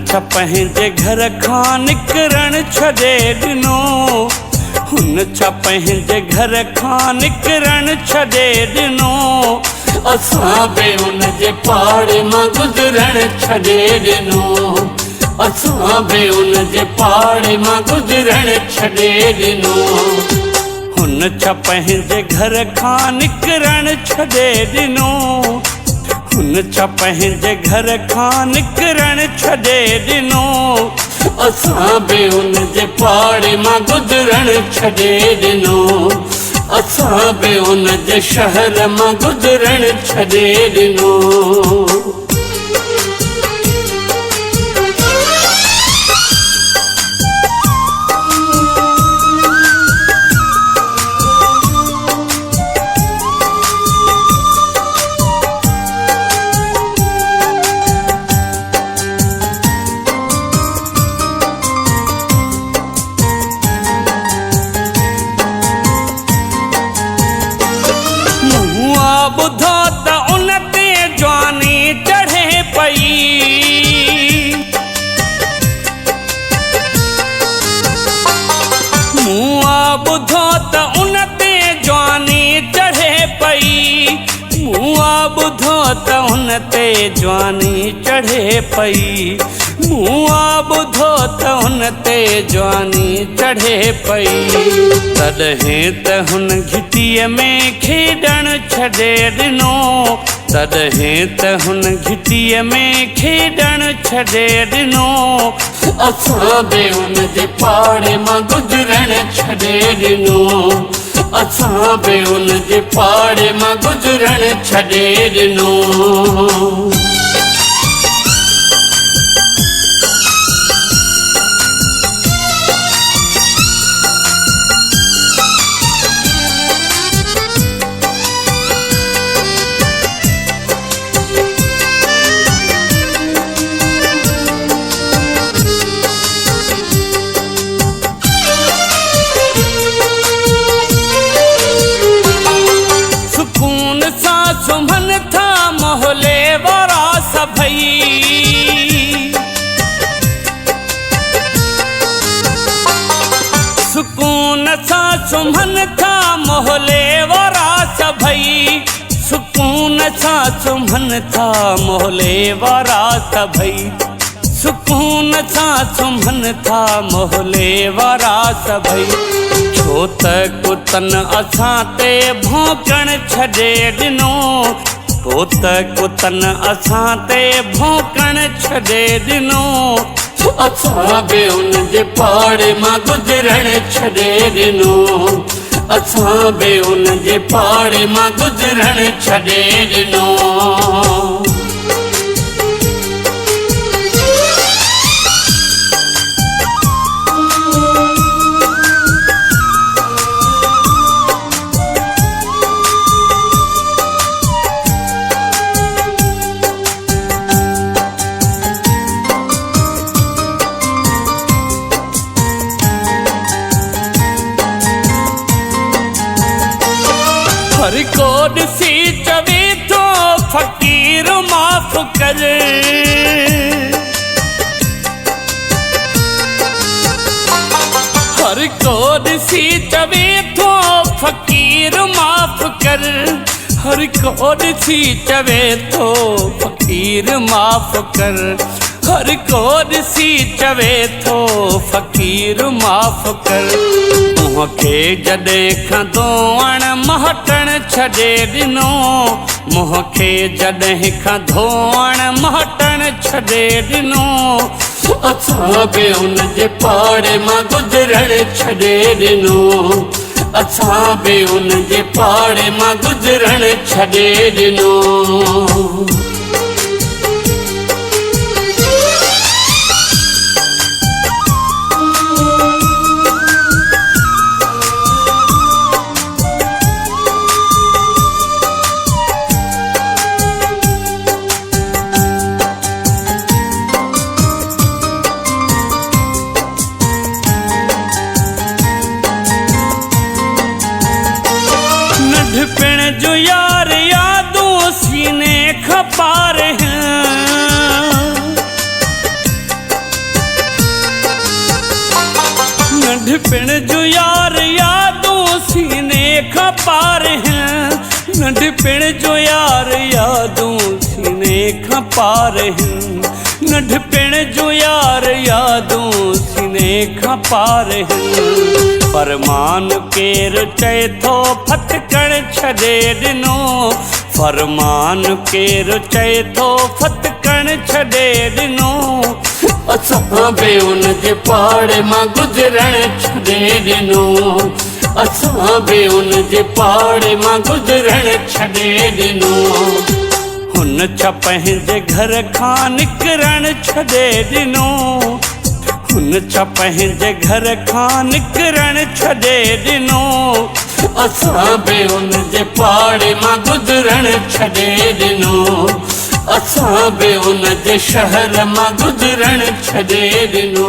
छा पंहिंजे घर खां निकिरण छॾे ॾिनो, हुन छा पंहिंजे घर खां निकिरण छॾे ॾिनो। असां बि उन जे पाड़े मां गुज़रण छॾे ॾिनो, असां बि उन जे पाड़े मां गुज़रण छॾे ॾिनो। हुन छा पंहिंजे घर खां निकिरण छॾे ॾिनो, हुन छा पंहिंजे घर खां निकिरण छॾे ॾिनो। असां बि उन जे पाड़े मां गुज़रण छॾे ॾिनो, असां बि उन जे शहर मां गुज़रण छॾे ॾिनो। ॿुधो त उन ते जवानी चढ़े पई, मूं ॿुधो त उन ते जवानी चढ़े पई, मूं ॿुधो त उन ते जवानी चढ़े पई, मूं ॿुधो त उन ते जवानी चढ़े पई। तॾहिं त हुन घिटीअ में खेॾण छॾे ॾिनो, तॾहिं त हुन घिटीअ में खेॾण छॾे ॾिनो। असां बि उन जे पाड़े मां गुज़रण छॾे ॾिनो, असां बि उन जे पाड़े मां गुज़रण छॾे ॾिनो। सुमन था मोहल्ले वारा सभई, सुकून सां सुमन था मोहल्ले वारा सभई, सुकून सां सुमन था मोहल्ले वारा सभई, सुकून सां सुमन था मोहल्ले वारा सभई। छो त कुतन असां ते भौंकण छॾे ॾिनो, छो त कुतन असां ते भौंकण छॾे ॾिनो। असां बि उन जे पाड़े मां गुज़रण छॾे ॾिनो, असां बि उन जे पाड़े मां गुज़रण छॾे ॾिनो। हर को ॾिसी चवे थो फ़क़ीर माफ़ कर, हर को ॾिसी चवे थो फ़क़ीर माफ़ कर, हर को ॾिसी चवे थो फ़क़ीर माफ़ कर, हर को ॾिसी चवे थो फ़क़ीर माफ़ कर। मुंहं खे जॾहिं खां धोअण महटण छॾे ॾिनो, मुंहं खे जॾहिं खां धोअण महटण छॾे ॾिनो। असां बि उन जे पाड़े मां गुज़रण छॾे ॾिनो, असां बि उन जे पाड़े मां गुज़रण छॾे ॾिनो। पिण जो यार यादों सीने खपा नंढपिण जो यार यादों सीने खां पार हैं, नंढपिण जो यार यादों सीने खां पार हैं, नंढपिण जो यार यादों सीने खां पार हैं। फरमान केर चए थो फतकण छॾे ॾिनो, फरमान केर चए थो फतकण छॾे ॾिनो। असां बि उन जे पाड़े मां गुज़रण छॾे ॾिनो, असां बि उन जे पाड़े मां गुज़रण छॾे ॾिनो। हुन छा पंहिंजे घर खां निकिरण छॾे ॾिनो, हुन छा पंहिंजे घर खां निकिरण छॾे ॾिनो। असां बि उन जे पाड़े मां गुज़रण छॾे ॾिनो, असां बि उन जे शहर मां गुज़रण छॾे ॾिनो।